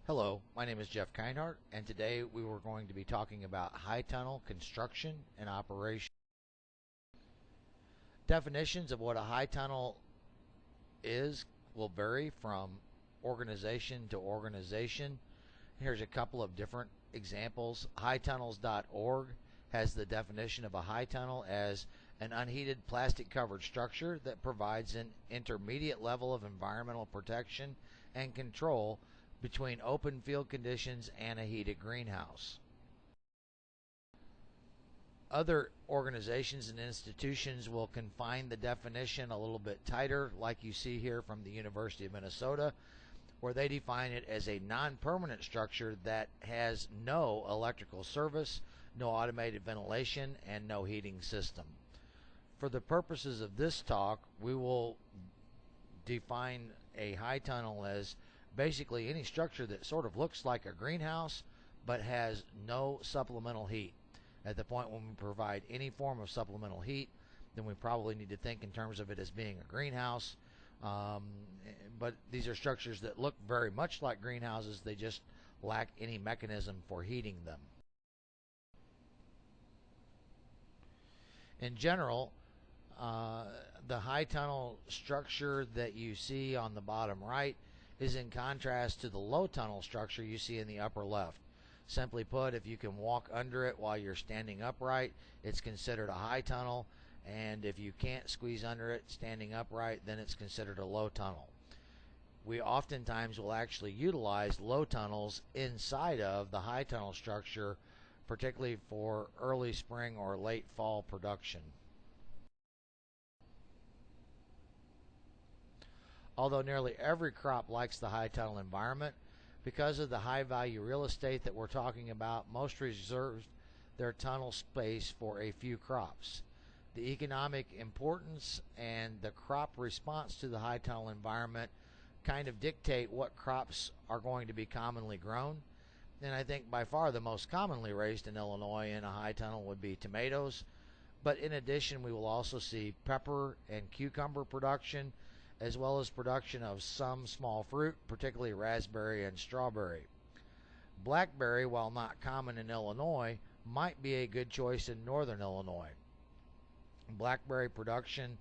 Hello, my name is Jeff Kinehart, and today we were going to be talking about high tunnel construction and operation. Definitions of what a high tunnel is will vary from organization to organization. Here's a couple of different examples. Hightunnels.org has the definition of a high tunnel as an unheated plastic covered structure that provides an intermediate level of environmental protection and control between open field conditions and a heated greenhouse. Other organizations and institutions will confine the definition a little bit tighter, like you see here from the University of Minnesota, where they define it as a non-permanent structure that has no electrical service, no automated ventilation, and no heating system. For the purposes of this talk, we will define a high tunnel as basically any structure that sort of looks like a greenhouse but has no supplemental heat. At the point when we provide any form of supplemental heat, then we probably need to think in terms of it as being a greenhouse. But these are structures that look very much like greenhouses, they just lack any mechanism for heating them. In general, the high tunnel structure that you see on the bottom right is in contrast to the low tunnel structure you see in the upper left. Simply put, if you can walk under it while you're standing upright, it's considered a high tunnel, and if you can't squeeze under it standing upright, then it's considered a low tunnel. We oftentimes will actually utilize low tunnels inside of the high tunnel structure, particularly for early spring or late fall production. Although nearly every crop likes the high tunnel environment, because of the high value real estate that we're talking about, most reserve their tunnel space for a few crops. The economic importance and the crop response to the high tunnel environment kind of dictate what crops are going to be commonly grown. And I think by far the most commonly raised in Illinois in a high tunnel would be tomatoes. But in addition, we will also see pepper and cucumber production, as well as production of some small fruit, particularly raspberry and strawberry. Blackberry, while not common in Illinois, might be a good choice in northern Illinois. Blackberry production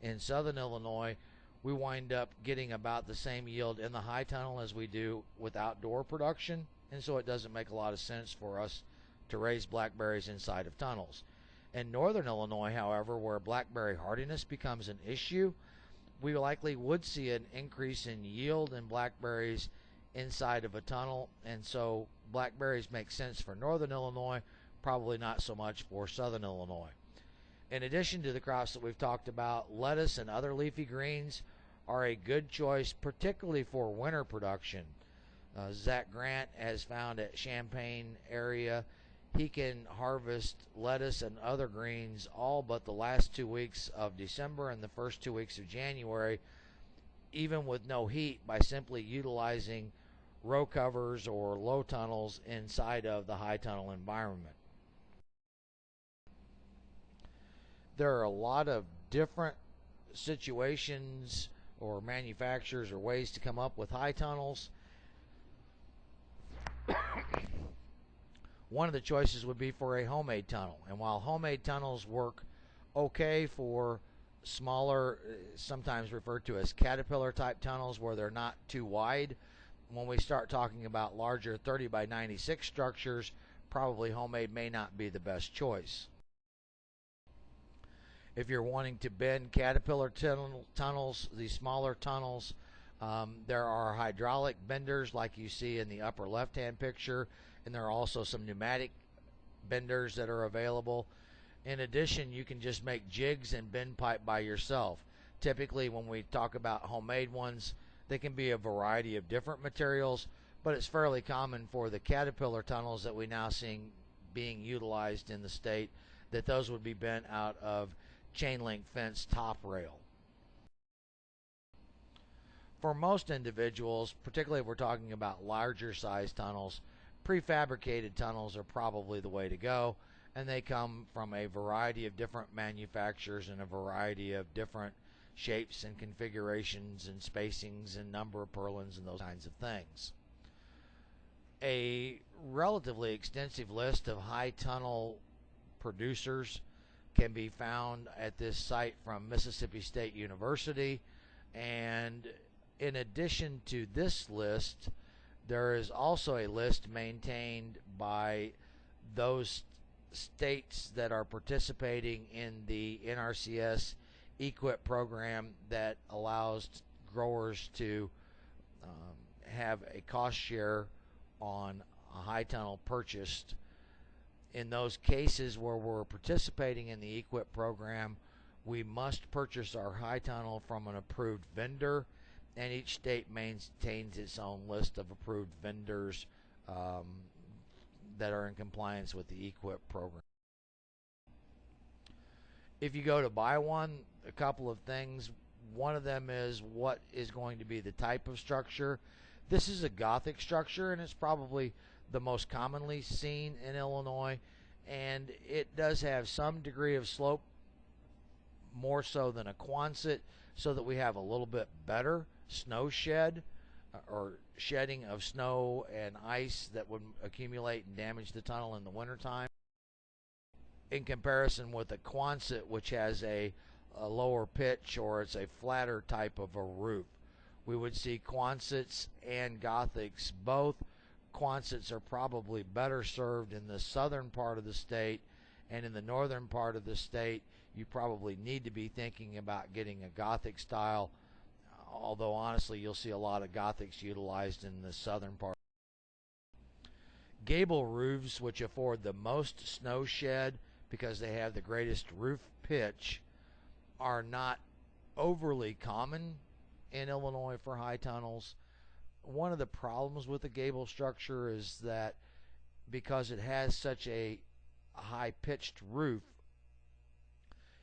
in southern Illinois, we wind up getting about the same yield in the high tunnel as we do with outdoor production, and so it doesn't make a lot of sense for us to raise blackberries inside of tunnels. In northern Illinois, however, where blackberry hardiness becomes an issue, we likely would see an increase in yield in blackberries inside of a tunnel, and so blackberries make sense for northern Illinois, probably not so much for southern Illinois. In addition to the crops that we've talked about, lettuce and other leafy greens are a good choice, particularly for winter production. Zach Grant has found at Champaign area he can harvest lettuce and other greens all but the last 2 weeks of December and the first 2 weeks of January, even with no heat, by simply utilizing row covers or low tunnels inside of the high tunnel environment. There are a lot of different situations or manufacturers or ways to come up with high tunnels. One of the choices would be for a homemade tunnel, and while homemade tunnels work okay for smaller, sometimes referred to as caterpillar type tunnels where they're not too wide, when we start talking about larger 30 by 96 structures, probably homemade may not be the best choice. If you're wanting to bend caterpillar tunnels, these smaller tunnels, there are hydraulic benders like you see in the upper left hand picture, and there are also some pneumatic benders that are available. In addition, you can just make jigs and bend pipe by yourself. Typically when we talk about homemade ones, they can be a variety of different materials, but it's fairly common for the caterpillar tunnels that we now see being utilized in the state that those would be bent out of chain link fence top rail. For most individuals, particularly if we're talking about larger size tunnels, prefabricated tunnels are probably the way to go, and they come from a variety of different manufacturers and a variety of different shapes and configurations and spacings and number of purlins and those kinds of things. A relatively extensive list of high tunnel producers can be found at this site from Mississippi State University, and in addition to this list, there is also a list maintained by those states that are participating in the NRCS EQIP program that allows growers to have a cost share on a high tunnel purchased. In those cases where we're participating in the EQIP program, we must purchase our high tunnel from an approved vendor, and each state maintains its own list of approved vendors that are in compliance with the EQIP program. If you go to buy one, a couple of things. One of them is what is going to be the type of structure. This is a Gothic structure, and it's probably the most commonly seen in Illinois, and it does have some degree of slope, more so than a Quonset, so that we have a little bit better snow shed or shedding of snow and ice that would accumulate and damage the tunnel in the wintertime, in comparison with a Quonset, which has a lower pitch, or it's a flatter type of a roof. We would see Quonsets and Gothics both. Quonsets are probably better served in the southern part of the state, and in the northern part of the state you probably need to be thinking about getting a Gothic style, although honestly you'll see a lot of Gothics utilized in the southern part. Gable roofs, which afford the most snow shed because they have the greatest roof pitch, are not overly common in Illinois for high tunnels. One of the problems with the gable structure is that because it has such a high pitched roof,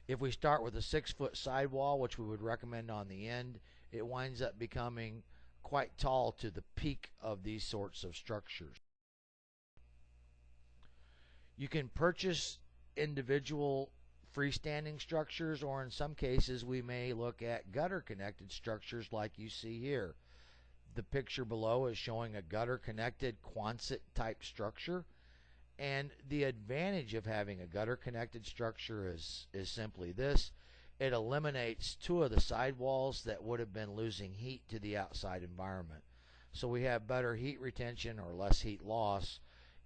if we start with a 6-foot sidewall, which we would recommend on the end, it winds up becoming quite tall to the peak of these sorts of structures. You can purchase individual freestanding structures, or in some cases we may look at gutter connected structures like you see here. The picture below is showing a gutter connected Quonset type structure, and the advantage of having a gutter connected structure is simply this: it eliminates 2 of the sidewalls that would have been losing heat to the outside environment. So we have better heat retention or less heat loss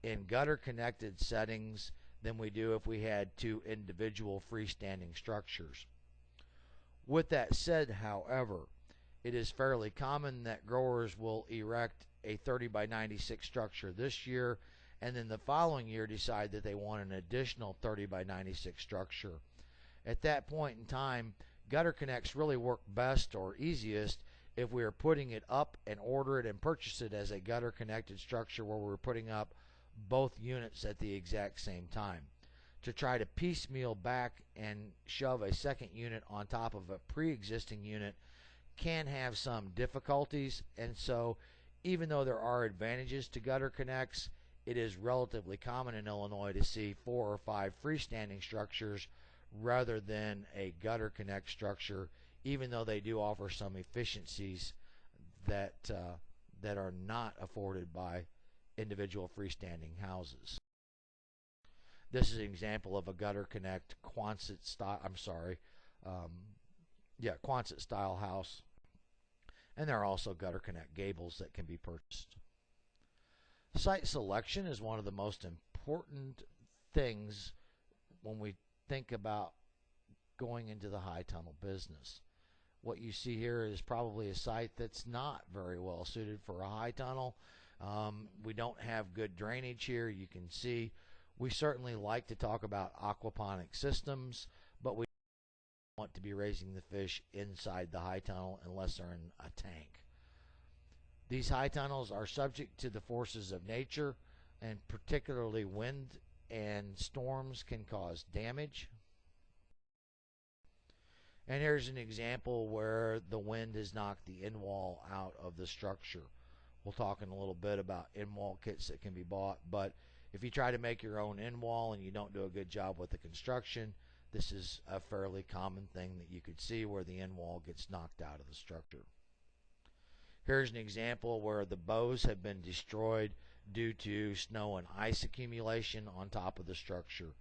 in gutter connected settings than we do if we had 2 individual freestanding structures. With that said, however, it is fairly common that growers will erect a 30 by 96 structure this year, and then the following year decide that they want an additional 30 by 96 structure. At that point in time, gutter connects really work best or easiest if we are putting it up and order it and purchase it as a gutter connected structure where we're putting up both units at the exact same time. To try to piecemeal back and shove a second unit on top of a pre-existing unit can have some difficulties, and so even though there are advantages to gutter connects, it is relatively common in Illinois to see 4 or 5 freestanding structures rather than a gutter connect structure, even though they do offer some efficiencies that are not afforded by individual freestanding houses. This is an example of a gutter connect Quonset style. Quonset style house, and there are also gutter connect gables that can be purchased. Site selection is one of the most important things when we think about going into the high tunnel business. What you see here is probably a site that's not very well suited for a high tunnel. We don't have good drainage here. You can see we certainly like to talk about aquaponic systems, but we don't want to be raising the fish inside the high tunnel unless they're in a tank. These high tunnels are subject to the forces of nature, and particularly wind and storms can cause damage. And here's an example where the wind has knocked the end wall out of the structure. We'll talk in a little bit about end wall kits that can be bought, but if you try to make your own end wall and you don't do a good job with the construction, this is a fairly common thing that you could see where the end wall gets knocked out of the structure. Here's an example where the bows have been destroyed due to snow and ice accumulation on top of the structure.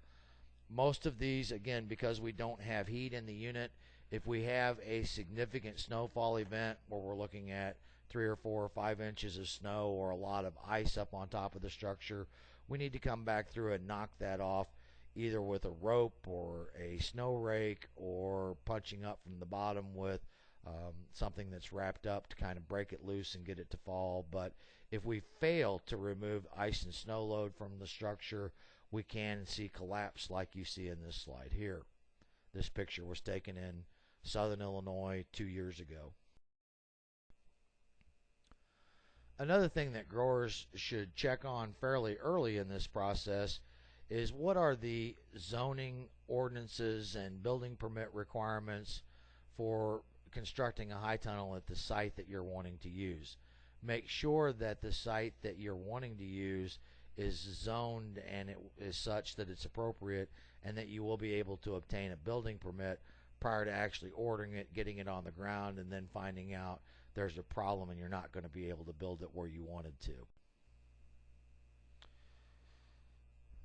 Most of these, again, because we don't have heat in the unit, if we have a significant snowfall event where we're looking at 3 or 4 or 5 inches of snow or a lot of ice up on top of the structure, we need to come back through and knock that off either with a rope or a snow rake or punching up from the bottom with something that's wrapped up to kind of break it loose and get it to fall. But if we fail to remove ice and snow load from the structure, we can see collapse like you see in this slide here. This picture was taken in southern Illinois 2 years ago. Another thing that growers should check on fairly early in this process is what are the zoning ordinances and building permit requirements for constructing a high tunnel at the site that you're wanting to use. Make sure that the site that you're wanting to use is zoned and it is such that it's appropriate and that you will be able to obtain a building permit prior to actually ordering it, getting it on the ground, and then finding out there's a problem and you're not going to be able to build it where you wanted to.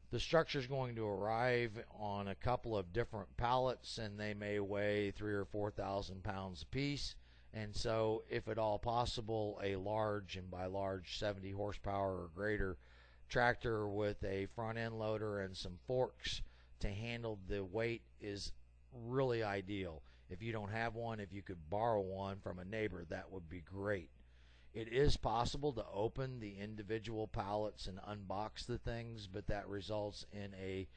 The structure is going to arrive on a couple of different pallets, and they may weigh 3,000 or 4,000 pounds apiece. And so, if at all possible, a large, and by large 70 horsepower or greater, tractor with a front end loader and some forks to handle the weight is really ideal. If you don't have one, if you could borrow one from a neighbor, that would be great. It is possible to open the individual pallets and unbox the things, but that results in a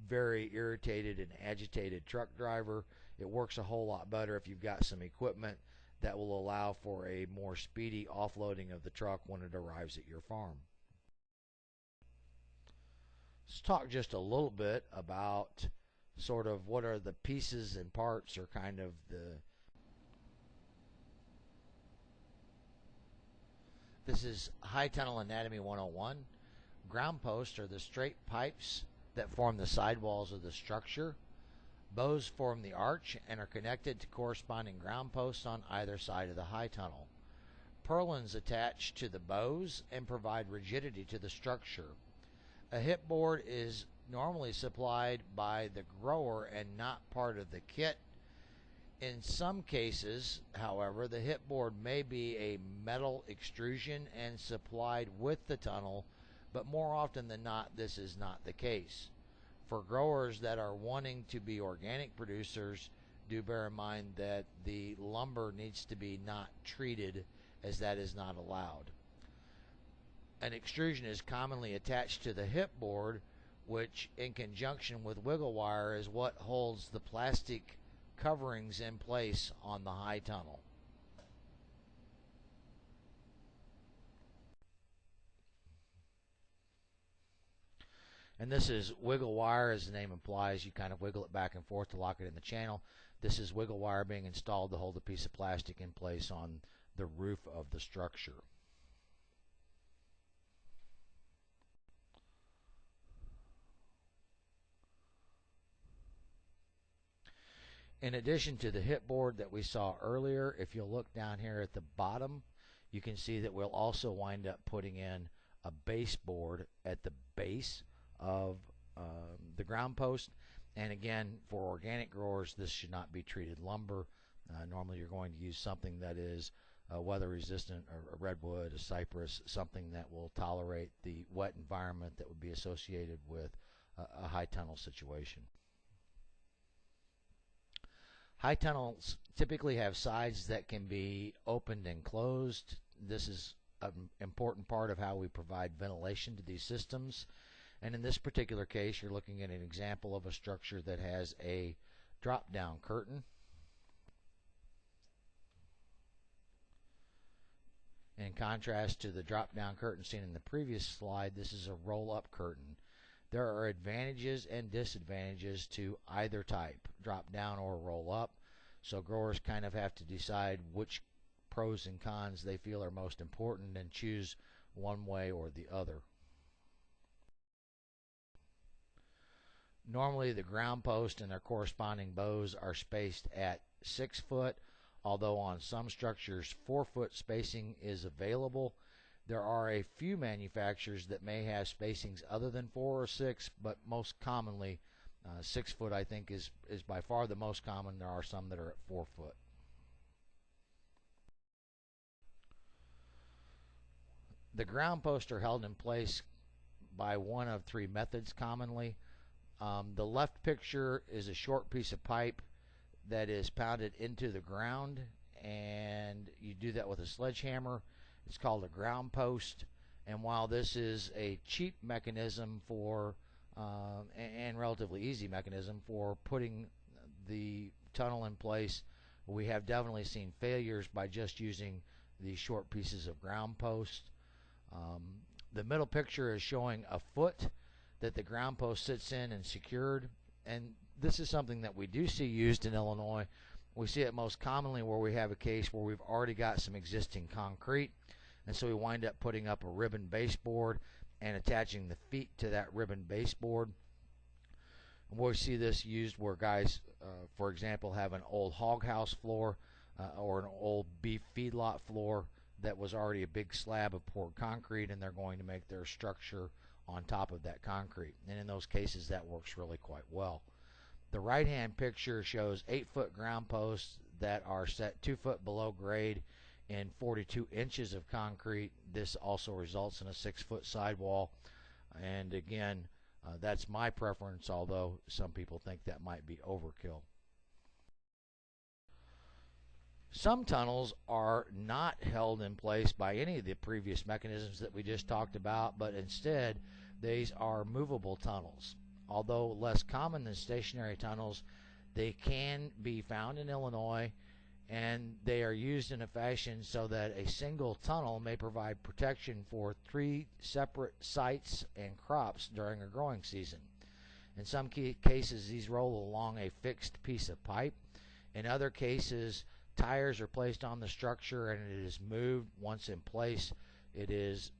very irritated and agitated truck driver. It works a whole lot better if you've got some equipment that will allow for a more speedy offloading of the truck when it arrives at your farm. Let's talk just a little bit about sort of what are the pieces and parts, or kind of the... This is High Tunnel Anatomy 101. Ground posts are the straight pipes that form the sidewalls of the structure. Bows form the arch and are connected to corresponding ground posts on either side of the high tunnel. Purlins attach to the bows and provide rigidity to the structure. A hip board is normally supplied by the grower and not part of the kit. In some cases, however, the hip board may be a metal extrusion and supplied with the tunnel, but more often than not, this is not the case. For growers that are wanting to be organic producers, do bear in mind that the lumber needs to be not treated, as that is not allowed. An extrusion is commonly attached to the hip board, which in conjunction with wiggle wire is what holds the plastic coverings in place on the high tunnel. And this is wiggle wire, as the name implies. You kind of wiggle it back and forth to lock it in the channel. This is wiggle wire being installed to hold a piece of plastic in place on the roof of the structure. In addition to the hip board that we saw earlier, if you'll look down here at the bottom, you can see that we'll also wind up putting in a baseboard at the base of the ground post. And again, for organic growers, this should not be treated lumber. Normally you're going to use something that is weather resistant, or a redwood, a cypress, something that will tolerate the wet environment that would be associated with a high tunnel situation. High tunnels typically have sides that can be opened and closed. This is an important part of how we provide ventilation to these systems. And in this particular case, you're looking at an example of a structure that has a drop-down curtain. In contrast to the drop-down curtain seen in the previous slide, this is a roll-up curtain. There are advantages and disadvantages to either type, drop down or roll up, so growers kind of have to decide which pros and cons they feel are most important and choose one way or the other. Normally the ground post and their corresponding bows are spaced at 6 foot, although on some structures 4 foot spacing is available. There are a few manufacturers that may have spacings other than 4 or 6, but most commonly 6 foot I think is by far the most common. There are some that are at 4 foot. The ground posts are held in place by one of 3 methods commonly. The left picture is a short piece of pipe that is pounded into the ground, and you do that with a sledgehammer. It's called a ground post, and while this is a cheap mechanism for and relatively easy mechanism for putting the tunnel in place, we have definitely seen failures by just using these short pieces of ground post. The middle picture is showing a foot that the ground post sits in and secured, and this is something that we do see used in Illinois. We see it most commonly where we have a case where we've already got some existing concrete, and so we wind up putting up a ribbon baseboard and attaching the feet to that ribbon baseboard. We see this used where guys, for example, have an old hog house floor or an old beef feedlot floor that was already a big slab of poured concrete, and they're going to make their structure on top of that concrete. And in those cases, that works really quite well. The right-hand picture shows 8-foot ground posts that are set 2 foot below grade in 42 inches of concrete. This also results in a 6-foot sidewall. And again, that's my preference, although some people think that might be overkill. Some tunnels are not held in place by any of the previous mechanisms that we just talked about, but instead these are movable tunnels. Although less common than stationary tunnels, they can be found in Illinois, and they are used in a fashion so that a single tunnel may provide protection for 3 separate sites and crops during a growing season. In some cases, these roll along a fixed piece of pipe. In other cases, tires are placed on the structure and it is moved. Once in place, it is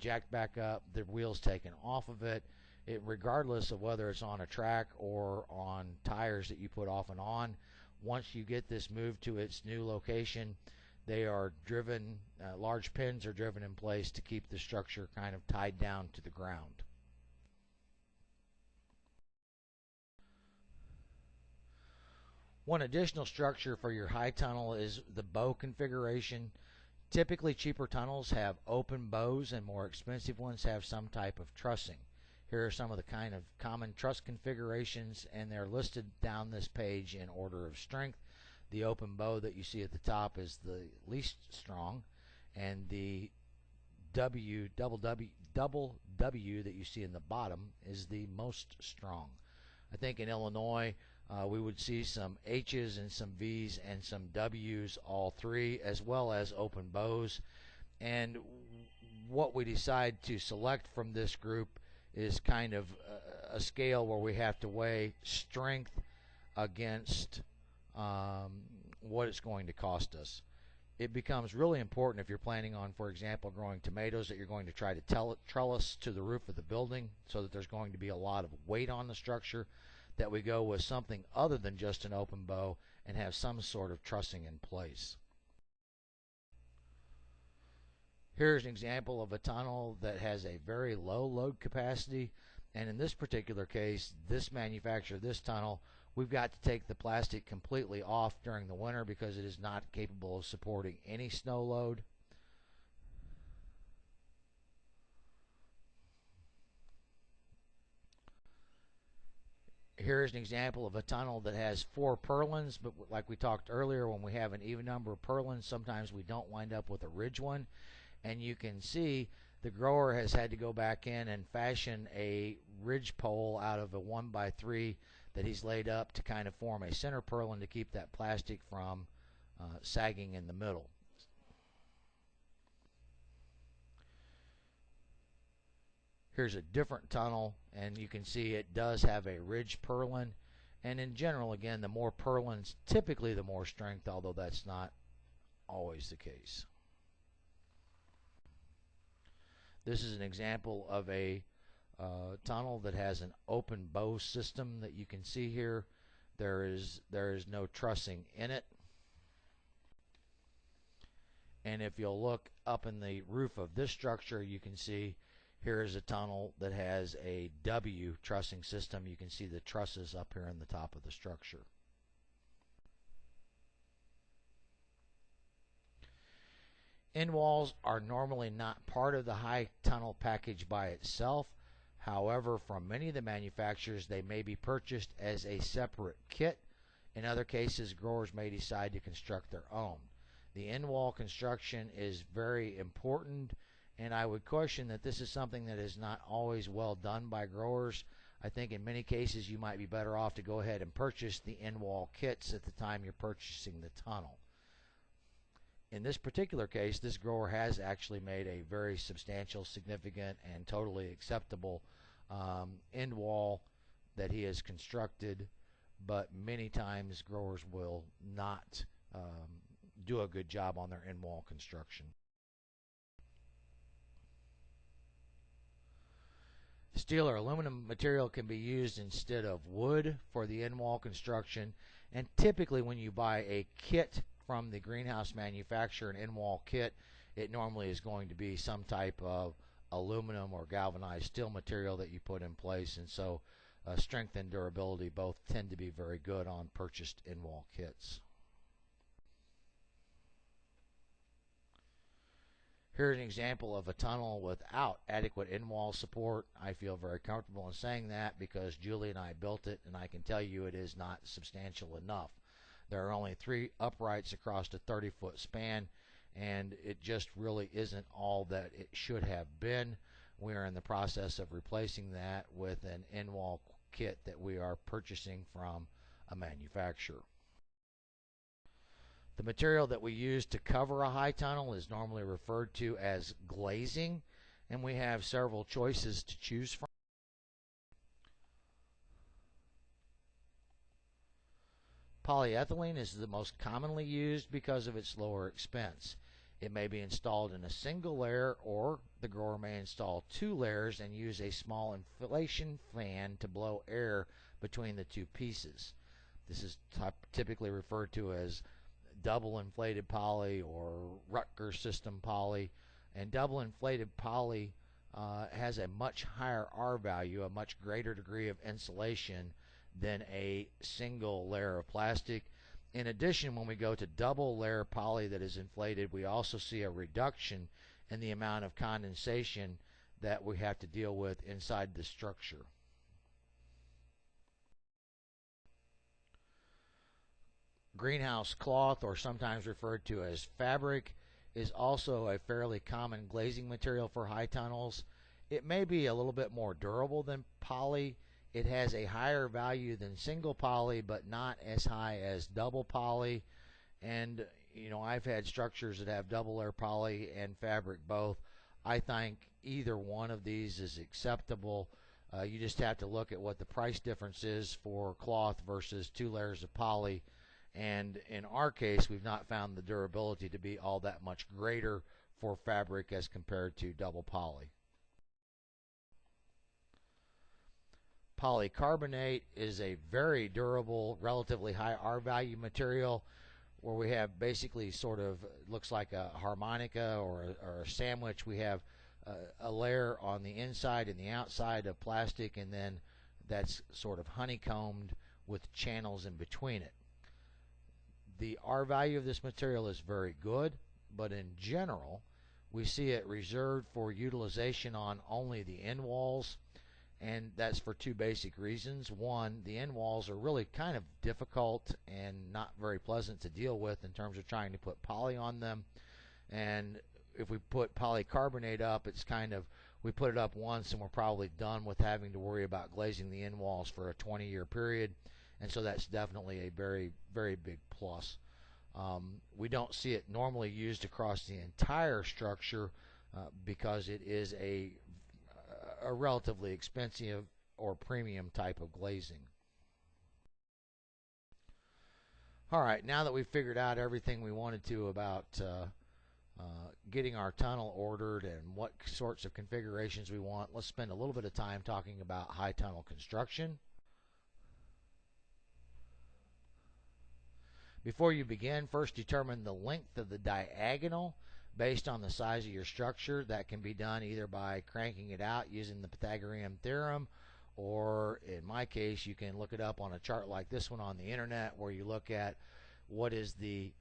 jacked back up, the wheels taken off of it. Regardless of whether it's on a track or on tires that you put off and on, once you get this moved to its new location, they are driven, large pins are driven in place to keep the structure kind of tied down to the ground. One additional structure for your high tunnel is the bow configuration. Typically, cheaper tunnels have open bows and more expensive ones have some type of trussing. Here are some of the kind of common truss configurations, and they're listed down this page in order of strength. The open bow that you see at the top is the least strong, and the double W that you see in the bottom is the most strong. I think in Illinois we would see some H's and some V's and some W's, all 3, as well as open bows. And what we decide to select from this group is kind of a scale where we have to weigh strength against what it's going to cost us. It becomes really important if you're planning on, for example, growing tomatoes, that you're going to try to trellis to the roof of the building so that there's going to be a lot of weight on the structure, that we go with something other than just an open bow and have some sort of trussing in place. Here's an example of a tunnel that has a very low load capacity, and in this particular case, this manufacturer, this tunnel, we've got to take the plastic completely off during the winter because it is not capable of supporting any snow load. Here's an example of a tunnel that has 4 purlins, but like we talked earlier, when we have an even number of purlins, sometimes we don't wind up with a ridge one. And you can see the grower has had to go back in and fashion a ridge pole out of a 1x3 that he's laid up to kind of form a center purlin to keep that plastic from sagging in the middle. Here's a different tunnel, and you can see it does have a ridge purlin. And in general, again, the more purlins, typically the more strength, although that's not always the case. This is an example of a tunnel that has an open bow system that you can see here. There is no trussing in it. And if you'll look up in the roof of this structure, you can see here is a tunnel that has a W trussing system. You can see the trusses up here on the top of the structure. End walls are normally not part of the high tunnel package by itself. However, from many of the manufacturers, they may be purchased as a separate kit. In other cases, growers may decide to construct their own. The end wall construction is very important, and I would caution that this is something that is not always well done by growers. I think in many cases you might be better off to go ahead and purchase the end wall kits at the time you're purchasing the tunnel. In this particular case, this grower has actually made a very substantial, significant, and totally acceptable end wall that he has constructed, but many times growers will not do a good job on their end wall construction. Steel or aluminum material can be used instead of wood for the end wall construction, and typically when you buy a kit from the greenhouse manufacturer, an end wall kit, it normally is going to be some type of aluminum or galvanized steel material that you put in place, and so strength and durability both tend to be very good on purchased end wall kits. Here's an example of a tunnel without adequate end wall support. I feel very comfortable in saying that because Julie and I built it, and I can tell you it is not substantial enough. There are only 3 uprights across a 30-foot span, and it just really isn't all that it should have been. We are in the process of replacing that with an end wall kit that we are purchasing from a manufacturer. The material that we use to cover a high tunnel is normally referred to as glazing, and we have several choices to choose from. Polyethylene is the most commonly used because of its lower expense. It may be installed in a single layer, or the grower may install 2 layers and use a small inflation fan to blow air between the 2 pieces. This is typically referred to as double inflated poly or Rutgers system poly, and double inflated poly has a much higher R value, a much greater degree of insulation than a single layer of plastic. In addition, when we go to double layer poly that is inflated, we also see a reduction in the amount of condensation that we have to deal with inside the structure. Greenhouse cloth, or sometimes referred to as fabric, is also a fairly common glazing material for high tunnels. It may be a little bit more durable than poly. It has a higher value than single poly, but not as high as double poly. And I've had structures that have double layer poly and fabric both. I think either one of these is acceptable. You just have to look at what the price difference is for cloth versus 2 layers of poly. And in our case, we've not found the durability to be all that much greater for fabric as compared to double poly. Polycarbonate is a very durable, relatively high R value material, where we have basically sort of looks like a harmonica or a sandwich. We have a layer on the inside and the outside of plastic, and then that's sort of honeycombed with channels in between it. The R value of this material is very good, but in general, we see it reserved for utilization on only the end walls, and that's for 2 basic reasons. One, the end walls are really kind of difficult and not very pleasant to deal with in terms of trying to put poly on them. And if we put polycarbonate up, it's kind of, we put it up once and we're probably done with having to worry about glazing the end walls for a 20-year period. And so that's definitely a very, very big plus. We don't see it normally used across the entire structure because it is a relatively expensive or premium type of glazing. Alright, now that we've figured out everything we wanted to about getting our tunnel ordered and what sorts of configurations we want, let's spend a little bit of time talking about high tunnel construction. Before you begin, first determine the length of the diagonal based on the size of your structure. That can be done either by cranking it out using the Pythagorean theorem, or in my case, you can look it up on a chart like this one on the internet, where you look at what is the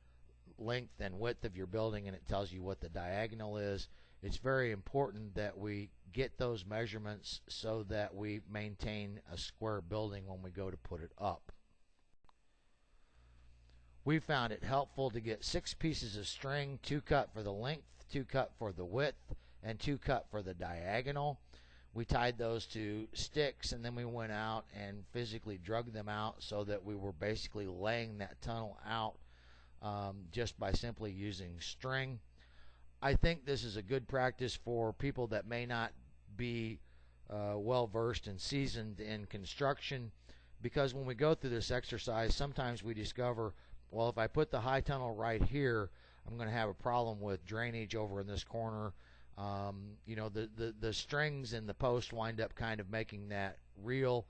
length and width of your building, and it tells you what the diagonal is. It's very important that we get those measurements so that we maintain a square building when we go to put it up. We found it helpful to get 6 pieces of string, 2 cut for the length, 2 cut for the width, and 2 cut for the diagonal. We tied those to sticks, and then we went out and physically drug them out so that we were basically laying that tunnel out just by simply using string. I think this is a good practice for people that may not be well versed and seasoned in construction, because when we go through this exercise, sometimes we discover, well, if I put the high tunnel right here, I'm going to have a problem with drainage over in this corner. You know, the strings and the post wind up kind of making that real,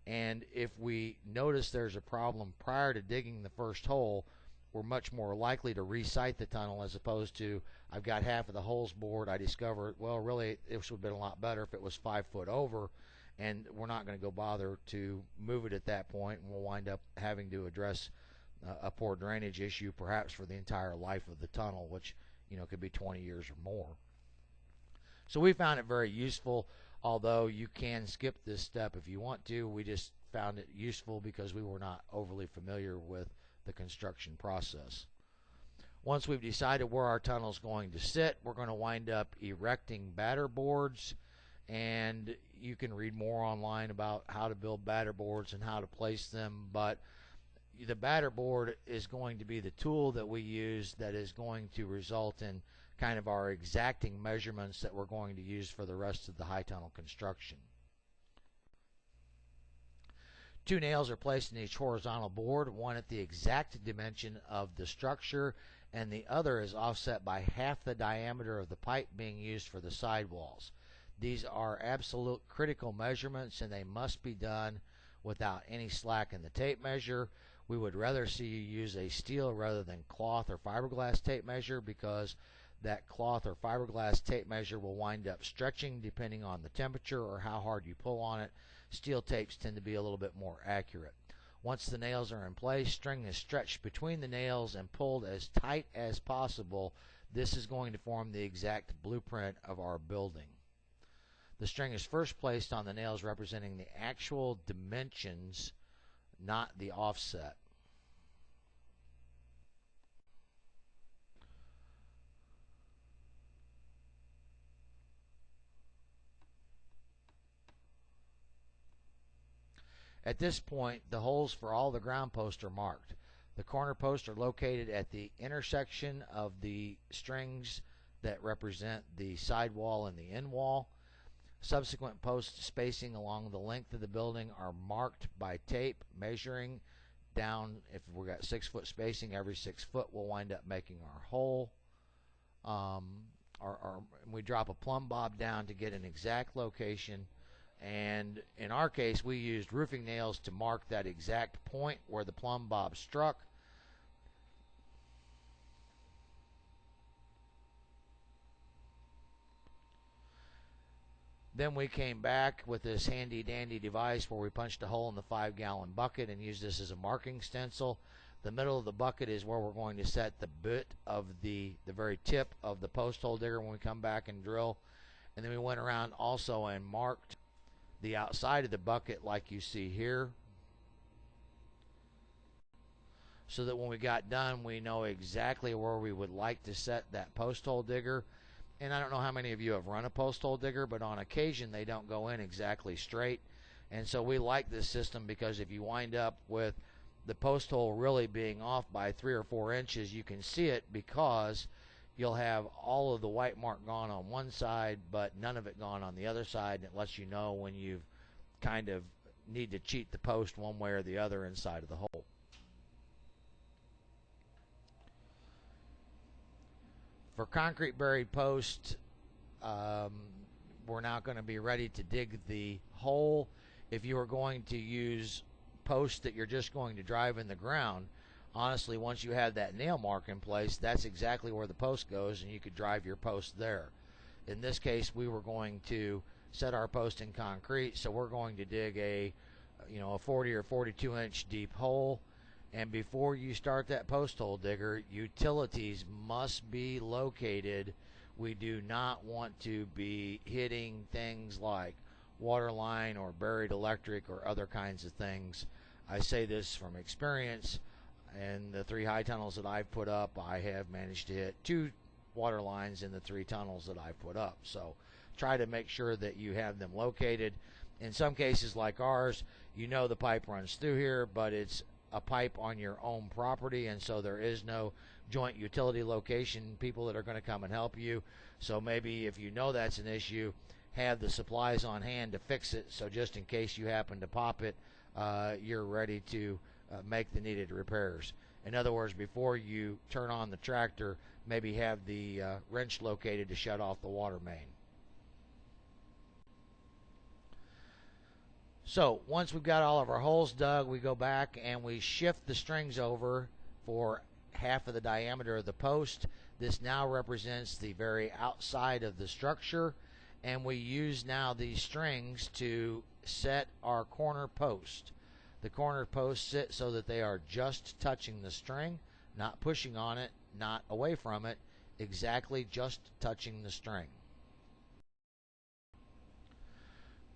and if we notice there's a problem prior to digging the first hole, we're much more likely to resite the tunnel, as opposed to, I've got half of the holes bored, I discover, well, really this would have been a lot better if it was 5 foot over, and we're not going to go bother to move it at that point, and we'll wind up having to address a poor drainage issue perhaps for the entire life of the tunnel, which, you know, could be 20 years or more. So we found it very useful, although you can skip this step if you want to. We just found it useful because we were not overly familiar with the construction process. Once we've decided where our tunnel is going to sit, we're going to wind up erecting batter boards, and you can read more online about how to build batter boards and how to place them, but the batter board is going to be the tool that we use that is going to result in kind of our exacting measurements that we're going to use for the rest of the high tunnel construction. 2 nails are placed in each horizontal board, one at the exact dimension of the structure, and the other is offset by half the diameter of the pipe being used for the sidewalls. These are absolute critical measurements, and they must be done without any slack in the tape measure. We would rather see you use a steel rather than cloth or fiberglass tape measure, because that cloth or fiberglass tape measure will wind up stretching depending on the temperature or how hard you pull on it. Steel tapes tend to be a little bit more accurate. Once the nails are in place, string is stretched between the nails and pulled as tight as possible. This is going to form the exact blueprint of our building. The string is first placed on the nails representing the actual dimensions, not the offset. At this point, the holes for all the ground posts are marked. The corner posts are located at the intersection of the strings that represent the sidewall and the end wall. Subsequent post spacing along the length of the building are marked by tape, measuring down. If we've got 6 foot spacing, every 6 foot we'll wind up making our hole. We drop a plumb bob down to get an exact location. And in our case, we used roofing nails to mark that exact point where the plumb bob struck. Then we came back with this handy dandy device where we punched a hole in the 5-gallon bucket and used this as a marking stencil. The middle of the bucket is where we're going to set the bit of the very tip of the post hole digger when we come back and drill. And then we went around also and marked the outside of the bucket like you see here, so that when we got done, we know exactly where we would like to set that post hole digger. And I don't know how many of you have run a post hole digger, but on occasion they don't go in exactly straight. And so we like this system because if you wind up with the post hole really being off by 3 or 4 inches, you can see it because you'll have all of the white mark gone on one side, but none of it gone on the other side, and it lets you know when you kind of need to cheat the post one way or the other inside of the hole. For concrete buried post, we're now going to be ready to dig the hole. If you are going to use posts that you're just going to drive in the ground, honestly, once you have that nail mark in place, that's exactly where the post goes, and you could drive your post there. In this case, we were going to set our post in concrete, so we're going to dig a 40 or 42 inch deep hole. And before you start that post hole digger, utilities must be located. We do not want to be hitting things like water line or buried electric or other kinds of things. I say this from experience. And the 3 high tunnels that I've put up, I have managed to hit 2 water lines in the 3 tunnels that I've put up. So try to make sure that you have them located. In some cases like ours, the pipe runs through here, but it's a pipe on your own property, and so there is no joint utility location people that are going to come and help you. So maybe if that's an issue, have the supplies on hand to fix it, so just in case you happen to pop it, you're ready to make the needed repairs. In other words, before you turn on the tractor, maybe have the wrench located to shut off the water main. So once we've got all of our holes dug, we go back and we shift the strings over for half of the diameter of the post. This now represents the very outside of the structure, and we use now these strings to set our corner post. The corner posts sit so that they are just touching the string, not pushing on it, not away from it, exactly just touching the string.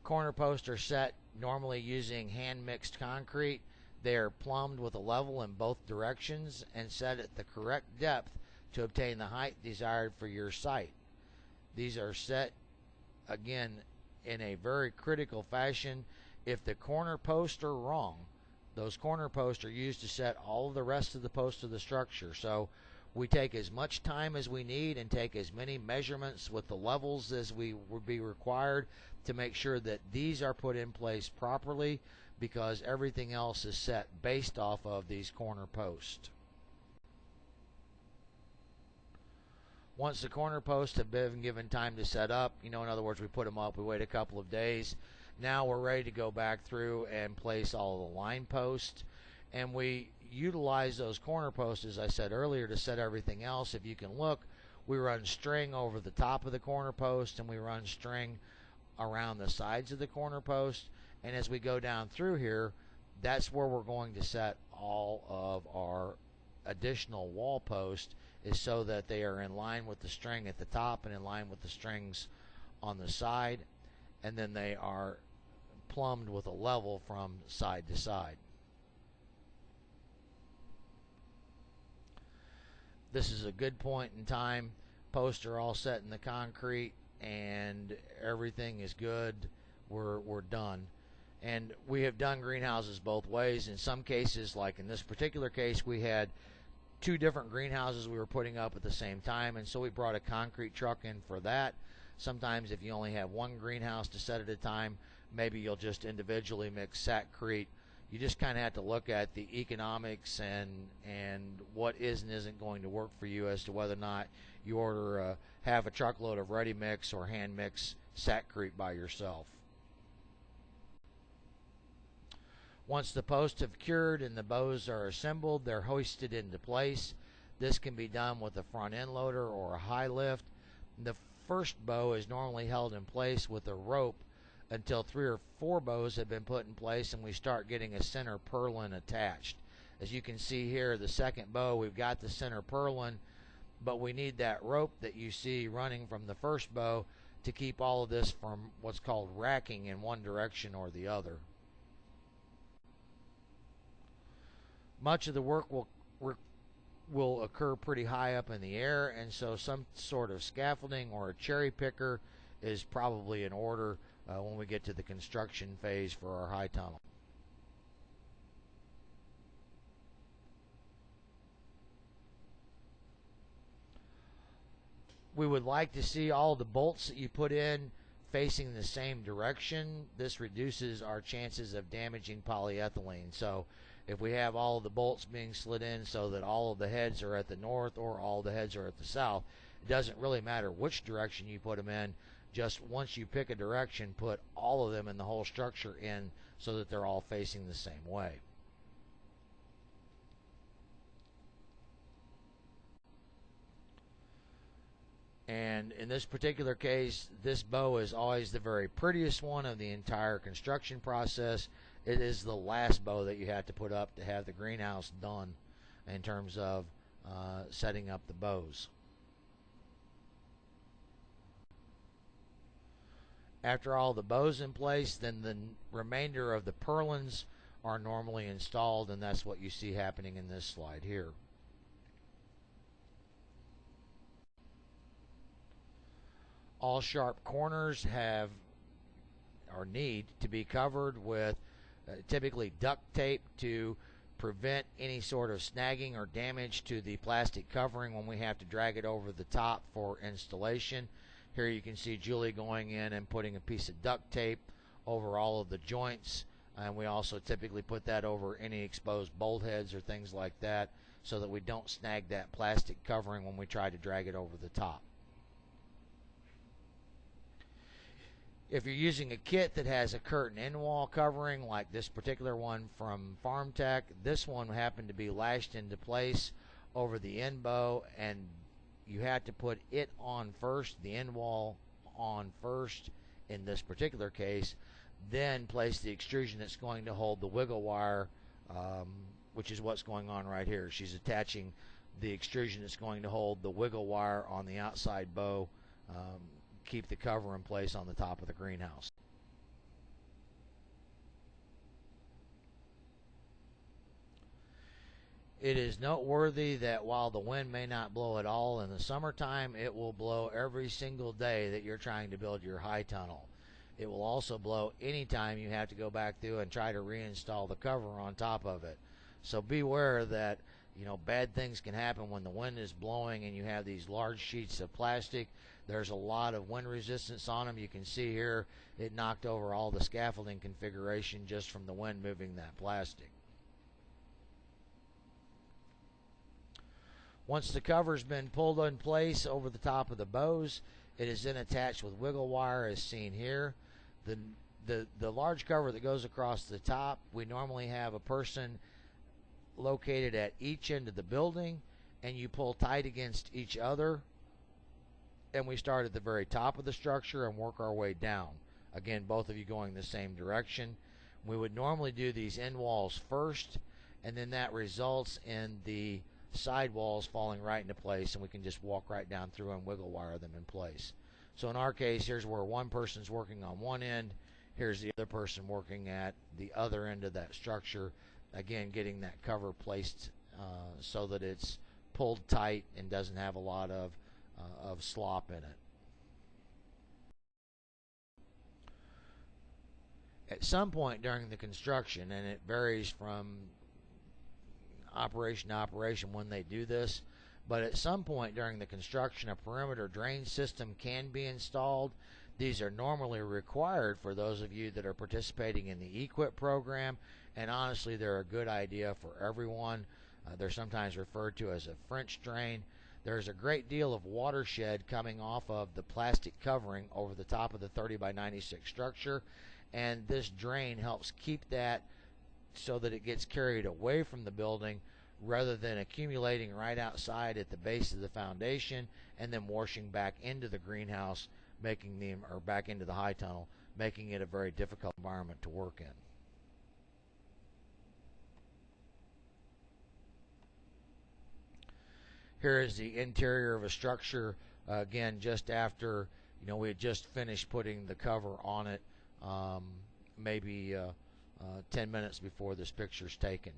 Corner posts are set normally using hand-mixed concrete. They are plumbed with a level in both directions and set at the correct depth to obtain the height desired for your site. These are set, again, in a very critical fashion. If the corner posts are wrong, those corner posts are used to set all of the rest of the posts of the structure. So we take as much time as we need and take as many measurements with the levels as we would be required to make sure that these are put in place properly, because everything else is set based off of these corner posts. Once the corner posts have been given time to set up, in other words, we put them up, we wait a couple of days. Now we're ready to go back through and place all the line posts, and we utilize those corner posts, as I said earlier, to set everything else. If you can look, we run string over the top of the corner post, and we run string around the sides of the corner post. And as we go down through here, that's where we're going to set all of our additional wall posts, is so that they are in line with the string at the top and in line with the strings on the side, and then they are plumbed with a level from side to side. This is a good point in time. Posts are all set in the concrete and everything is good. We're done. And we have done greenhouses both ways. In some cases, like in this particular case, we had 2 different greenhouses we were putting up at the same time, and so we brought a concrete truck in for that. Sometimes if you only have 1 greenhouse to set at a time, maybe you'll just individually mix satcrete. You just kind of have to look at the economics and what is and isn't going to work for you as to whether or not you order have a truckload of ready mix or hand mix satcrete by yourself. Once the posts have cured and the bows are assembled, they're hoisted into place. This can be done with a front end loader or a high lift. The first bow is normally held in place with a rope until 3 or 4 bows have been put in place and we start getting a center purlin attached. As you can see here, the second bow, we've got the center purlin, but we need that rope that you see running from the first bow to keep all of this from what's called racking in one direction or the other. Much of the work will occur pretty high up in the air, and so some sort of scaffolding or a cherry picker is probably in order when we get to the construction phase for our high tunnel. We would like to see all the bolts that you put in facing the same direction. This reduces our chances of damaging polyethylene. So if we have all of the bolts being slid in so that all of the heads are at the north or all the heads are at the south, it doesn't really matter which direction you put them in. Just once you pick a direction, put all of them in the whole structure in so that they're all facing the same way. And in this particular case, this bow is always the very prettiest one of the entire construction process. It is the last bow that you have to put up to have the greenhouse done in terms of setting up the bows. After all the bows in place, then the remainder of the purlins are normally installed, and that's what you see happening in this slide here. All sharp corners have or need to be covered with typically duct tape to prevent any sort of snagging or damage to the plastic covering when we have to drag it over the top for installation. Here you can see Julie going in and putting a piece of duct tape over all of the joints, and we also typically put that over any exposed bolt heads or things like that so that we don't snag that plastic covering when we try to drag it over the top. If you're using a kit that has a curtain end wall covering like this particular one from FarmTech, this one happened to be lashed into place over the end bow, and you had to put it on first, the end wall on first in this particular case, then place the extrusion that's going to hold the wiggle wire, which is what's going on right here. She's attaching the extrusion that's going to hold the wiggle wire on the outside bow, keep the cover in place on the top of the greenhouse. It is noteworthy that while the wind may not blow at all in the summertime, it will blow every single day that you're trying to build your high tunnel. It will also blow anytime you have to go back through and try to reinstall the cover on top of it. So beware that, bad things can happen when the wind is blowing and you have these large sheets of plastic. There's a lot of wind resistance on them. You can see here it knocked over all the scaffolding configuration just from the wind moving that plastic. Once the cover's been pulled in place over the top of the bows, it is then attached with wiggle wire as seen here. The large cover that goes across the top, we normally have a person located at each end of the building, and you pull tight against each other, and we start at the very top of the structure and work our way down. Again, both of you going the same direction. We would normally do these end walls first, and then that results in the side walls falling right into place, and we can just walk right down through and wiggle wire them in place. So in our case, here's where one person's working on one end, here's the other person working at the other end of that structure, again getting that cover placed so that it's pulled tight and doesn't have a lot of slop in it. At some point during the construction, and it varies from operation to operation when they do this, but at some point during the construction, a perimeter drain system can be installed. These are normally required for those of you that are participating in the EQIP program, and honestly they're a good idea for everyone. They're sometimes referred to as a French drain. There's a great deal of watershed coming off of the plastic covering over the top of the 30 by 96 structure, and this drain helps keep that so that it gets carried away from the building rather than accumulating right outside at the base of the foundation and then washing back into the greenhouse, back into the high tunnel, making it a very difficult environment to work in. Here is the interior of a structure, again just after we had just finished putting the cover on it, maybe 10 minutes before this picture's taken.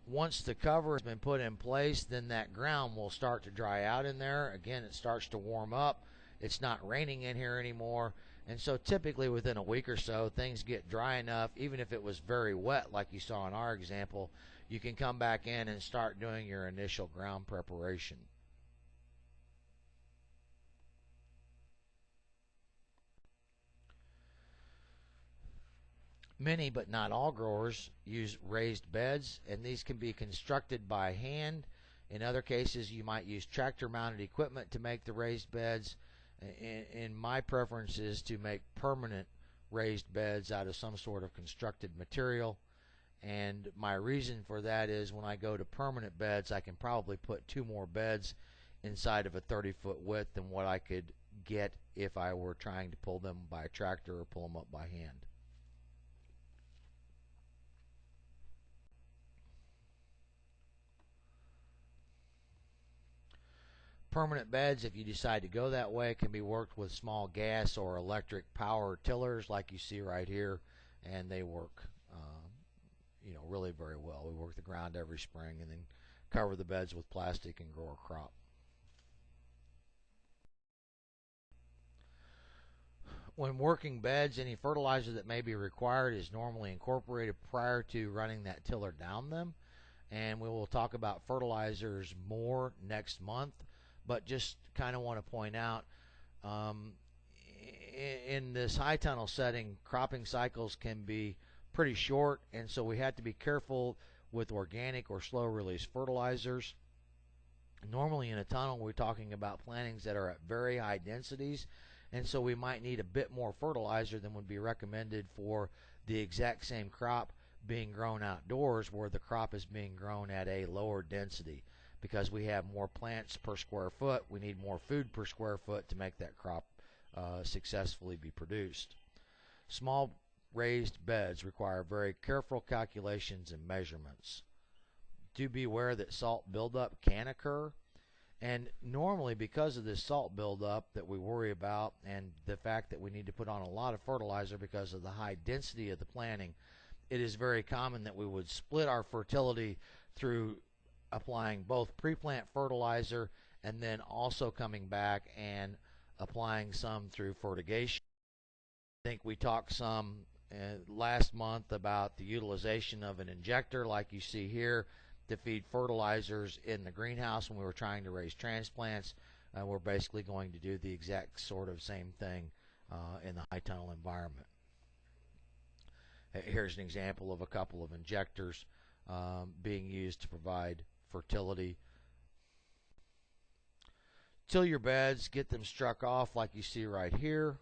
Once the cover has been put in place, then that ground will start to dry out in there. Again, it starts to warm up. It's not raining in here anymore, and so typically within a week or so things get dry enough. Even if it was very wet like you saw in our example, you can come back in and start doing your initial ground preparation. Many, but not all growers use raised beds, and these can be constructed by hand. In other cases, you might use tractor-mounted equipment to make the raised beds. In my preference is to make permanent raised beds out of some sort of constructed material. And my reason for that is when I go to permanent beds, I can probably put 2 more beds inside of a 30-foot width than what I could get if I were trying to pull them by a tractor or pull them up by hand. Permanent beds, if you decide to go that way, can be worked with small gas or electric power tillers like you see right here, and they work really very well. We work the ground every spring and then cover the beds with plastic and grow a crop. When working beds, any fertilizer that may be required is normally incorporated prior to running that tiller down them, and we will talk about fertilizers more next month. But just kind of want to point out, in this high tunnel setting, cropping cycles can be pretty short, and so we have to be careful with organic or slow release fertilizers. Normally in a tunnel, we're talking about plantings that are at very high densities, and so we might need a bit more fertilizer than would be recommended for the exact same crop being grown outdoors, where the crop is being grown at a lower density. Because we have more plants per square foot, we need more food per square foot to make that crop successfully be produced. Small raised beds require very careful calculations and measurements. Do be aware that salt buildup can occur, and normally because of this salt buildup that we worry about and the fact that we need to put on a lot of fertilizer because of the high density of the planting, it is very common that we would split our fertility through applying both pre-plant fertilizer and then also coming back and applying some through fertigation. I think we talked some last month about the utilization of an injector like you see here to feed fertilizers in the greenhouse when we were trying to raise transplants. We're basically going to do the exact sort of same thing in the high tunnel environment. Here's an example of a couple of injectors being used to provide fertility. Till your beds, get them struck off like you see right here.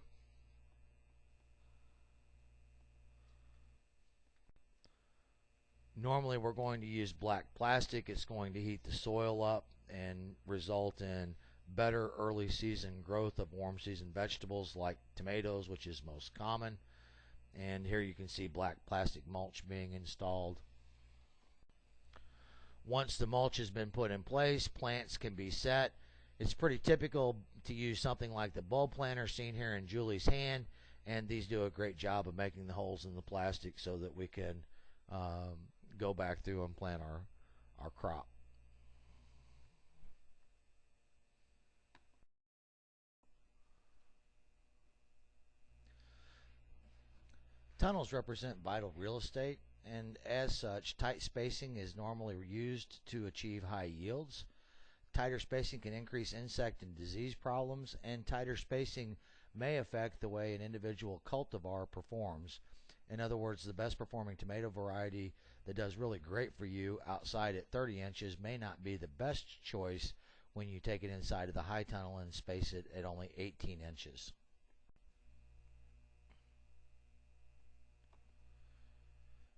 Normally we're going to use black plastic. It's going to heat the soil up and result in better early season growth of warm season vegetables like tomatoes, which is most common. And here you can see black plastic mulch being installed. Once the mulch has been put in place, plants can be set. It's pretty typical to use something like the bulb planter seen here in Julie's hand, and these do a great job of making the holes in the plastic so that we can go back through and plant our crop. Tunnels represent vital real estate, and as such, tight spacing is normally used to achieve high yields. Tighter spacing can increase insect and disease problems, and tighter spacing may affect the way an individual cultivar performs. In other words, the best performing tomato variety that does really great for you outside at 30 inches may not be the best choice when you take it inside of the high tunnel and space it at only 18 inches.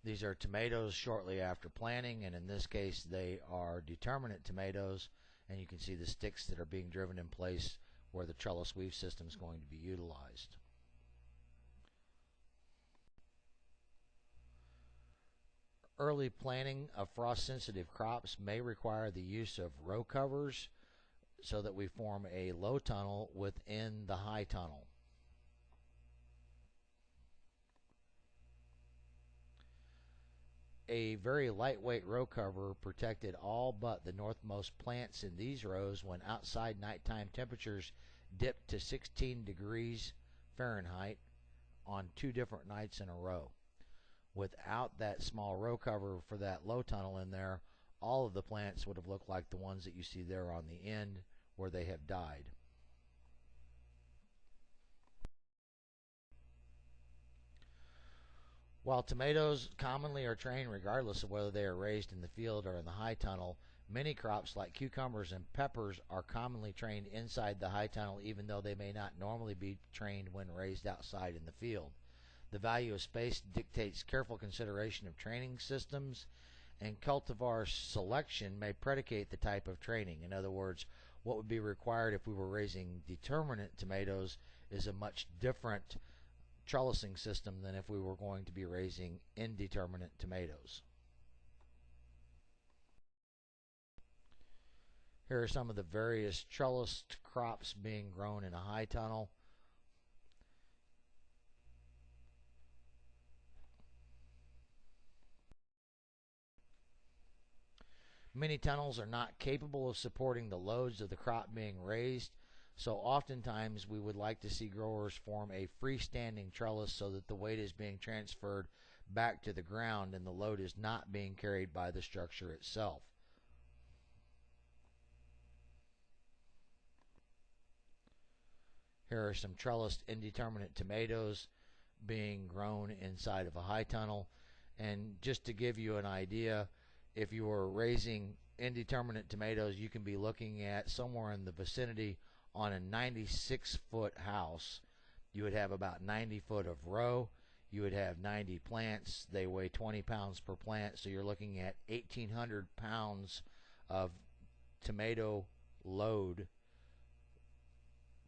These are tomatoes shortly after planting, and in this case they are determinate tomatoes, and you can see the sticks that are being driven in place where the trellis weave system is going to be utilized. Early planting of frost-sensitive crops may require the use of row covers so that we form a low tunnel within the high tunnel. A very lightweight row cover protected all but the northmost plants in these rows when outside nighttime temperatures dipped to 16 degrees Fahrenheit on 2 different nights in a row. Without that small row cover for that low tunnel in there, all of the plants would have looked like the ones that you see there on the end where they have died. While tomatoes commonly are trained regardless of whether they are raised in the field or in the high tunnel, many crops like cucumbers and peppers are commonly trained inside the high tunnel, even though they may not normally be trained when raised outside in the field. The value of space dictates careful consideration of training systems, and cultivar selection may predicate the type of training. In other words, what would be required if we were raising determinate tomatoes is a much different trellising system than if we were going to be raising indeterminate tomatoes. Here are some of the various trellised crops being grown in a high tunnel. Many tunnels are not capable of supporting the loads of the crop being raised, so oftentimes we would like to see growers form a freestanding trellis so that the weight is being transferred back to the ground and the load is not being carried by the structure itself. Here are some trellised indeterminate tomatoes being grown inside of a high tunnel. And just to give you an idea, if you were raising indeterminate tomatoes, you can be looking at somewhere in the vicinity on a 96-foot house. You would have about 90 foot of row. You would have 90 plants. They weigh 20 pounds per plant, so you're looking at 1,800 pounds of tomato load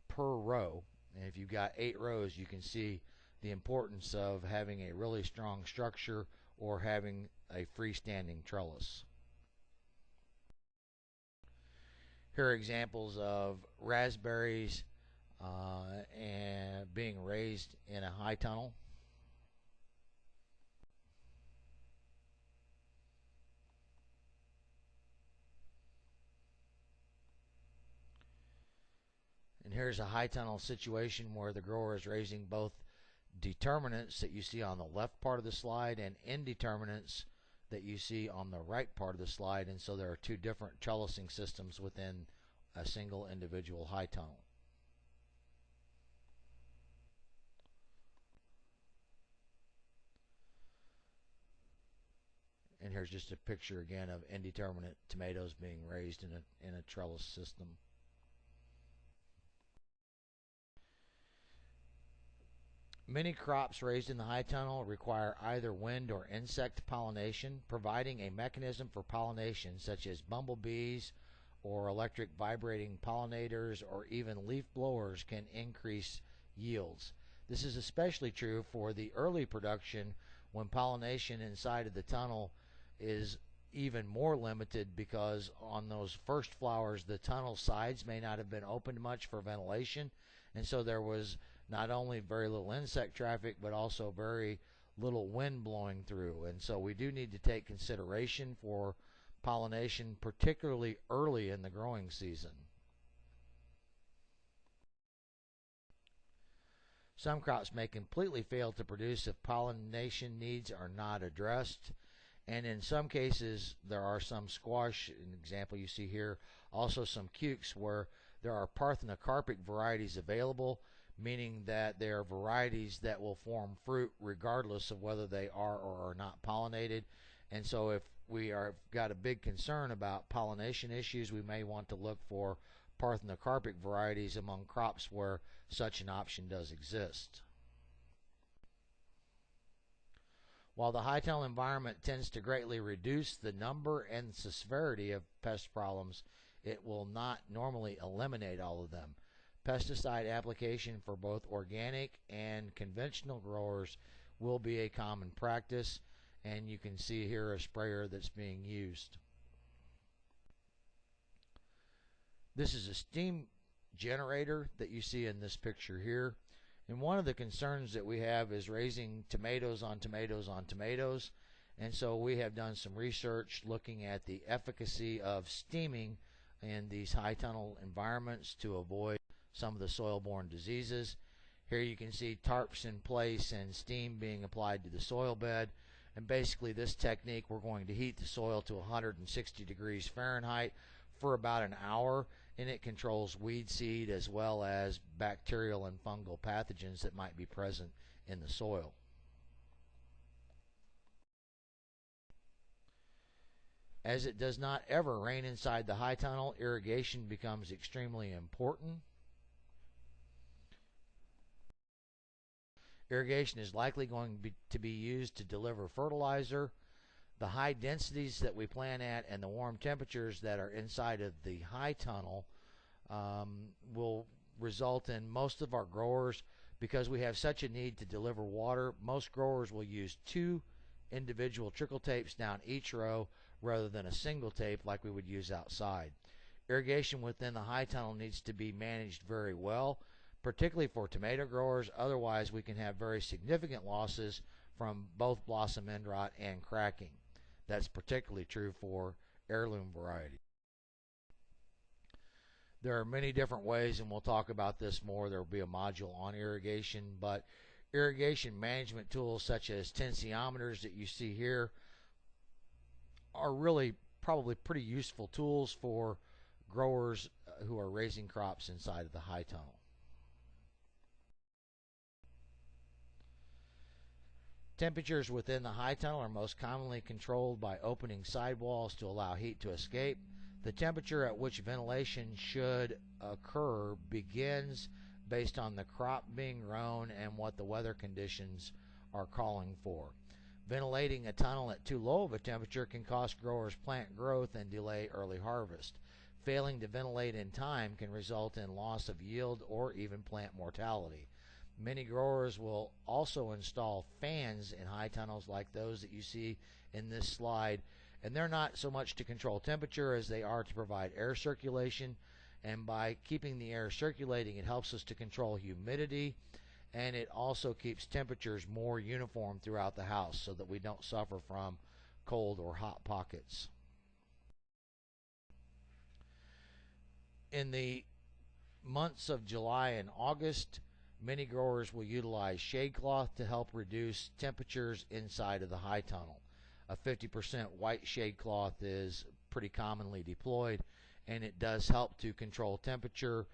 per row. And if you've got 8 rows, you can see the importance of having a really strong structure or having a freestanding trellis. Here are examples of raspberries and being raised in a high tunnel. And here's a high tunnel situation where the grower is raising both determinants that you see on the left part of the slide and indeterminants that you see on the right part of the slide, and so there are two different trellising systems within a single individual high tunnel. And here's just a picture again of indeterminate tomatoes being raised in a trellis system. Many crops raised in the high tunnel require either wind or insect pollination. Providing a mechanism for pollination such as bumblebees or electric vibrating pollinators or even leaf blowers can increase yields. This is especially true for the early production when pollination inside of the tunnel is even more limited, because on those first flowers the tunnel sides may not have been opened much for ventilation, and so there was not only very little insect traffic but also very little wind blowing through. And so we do need to take consideration for pollination, particularly early in the growing season. Some crops may completely fail to produce if pollination needs are not addressed, and in some cases there are some squash, an example you see here, also some cukes where there are parthenocarpic varieties available, meaning that they are varieties that will form fruit regardless of whether they are or are not pollinated. And so if we are got a big concern about pollination issues, we may want to look for parthenocarpic varieties among crops where such an option does exist. While the high tunnel environment tends to greatly reduce the number and severity of pest problems, it will not normally eliminate all of them. Pesticide application for both organic and conventional growers will be a common practice, and you can see here a sprayer that's being used. This is a steam generator that you see in this picture here, and one of the concerns that we have is raising tomatoes on tomatoes on tomatoes, and so we have done some research looking at the efficacy of steaming in these high tunnel environments to avoid some of the soil-borne diseases. Here you can see tarps in place and steam being applied to the soil bed, and basically this technique, we're going to heat the soil to 160 degrees Fahrenheit for about an hour, and it controls weed seed as well as bacterial and fungal pathogens that might be present in the soil. As it does not ever rain inside the high tunnel, irrigation becomes extremely important. Irrigation is likely going to be used to deliver fertilizer. The high densities that we plant at and the warm temperatures that are inside of the high tunnel will result in most of our growers, because we have such a need to deliver water, most growers will use 2 individual trickle tapes down each row rather than a single tape like we would use outside. Irrigation within the high tunnel needs to be managed very well, particularly for tomato growers. Otherwise, we can have very significant losses from both blossom end rot and cracking. That's particularly true for heirloom varieties. There are many different ways, and we'll talk about this more. There will be a module on irrigation, but irrigation management tools such as tensiometers that you see here are really probably pretty useful tools for growers who are raising crops inside of the high tunnel. Temperatures within the high tunnel are most commonly controlled by opening sidewalls to allow heat to escape. The temperature at which ventilation should occur begins based on the crop being grown and what the weather conditions are calling for. Ventilating a tunnel at too low of a temperature can cost growers plant growth and delay early harvest. Failing to ventilate in time can result in loss of yield or even plant mortality. Many growers will also install fans in high tunnels like those that you see in this slide, and they're not so much to control temperature as they are to provide air circulation, and by keeping the air circulating it helps us to control humidity, and it also keeps temperatures more uniform throughout the house so that we don't suffer from cold or hot pockets. In the months of July and August, many growers will utilize Shadecloth to help reduce temperatures inside of the high tunnel. A 50% white Shadecloth is pretty commonly deployed, and it does help to control temperature,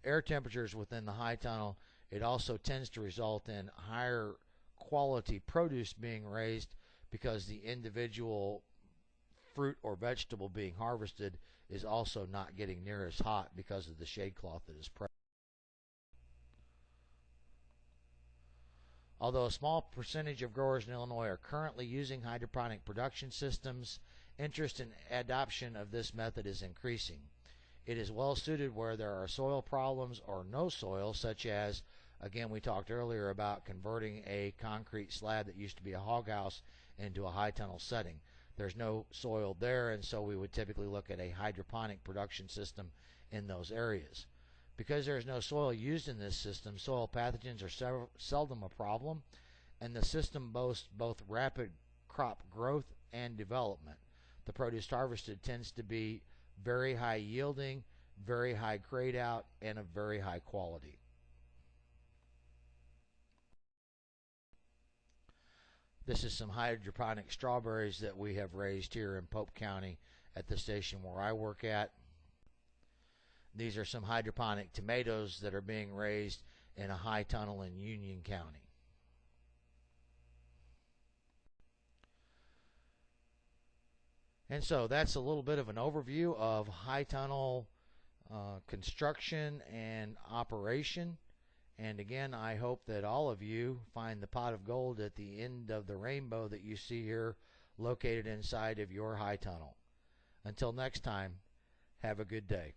air temperatures within the high tunnel. It also tends to result in higher quality produce being raised because the individual fruit or vegetable being harvested is also not getting near as hot because of the Shadecloth that is present. Although a small percentage of growers in Illinois are currently using hydroponic production systems, interest in adoption of this method is increasing. It is well suited where there are soil problems or no soil, such as, again, we talked earlier about converting a concrete slab that used to be a hog house into a high tunnel setting. There's no soil there, and so we would typically look at a hydroponic production system in those areas. Because there is no soil used in this system, soil pathogens are seldom a problem, and the system boasts both rapid crop growth and development. The produce harvested tends to be very high yielding, very high grade out, and of very high quality. This is some hydroponic strawberries that we have raised here in Pope County at the station where I work at. These are some hydroponic tomatoes that are being raised in a high tunnel in Union County. And so that's a little bit of an overview of high tunnel construction and operation. And again, I hope that all of you find the pot of gold at the end of the rainbow that you see here located inside of your high tunnel. Until next time, have a good day.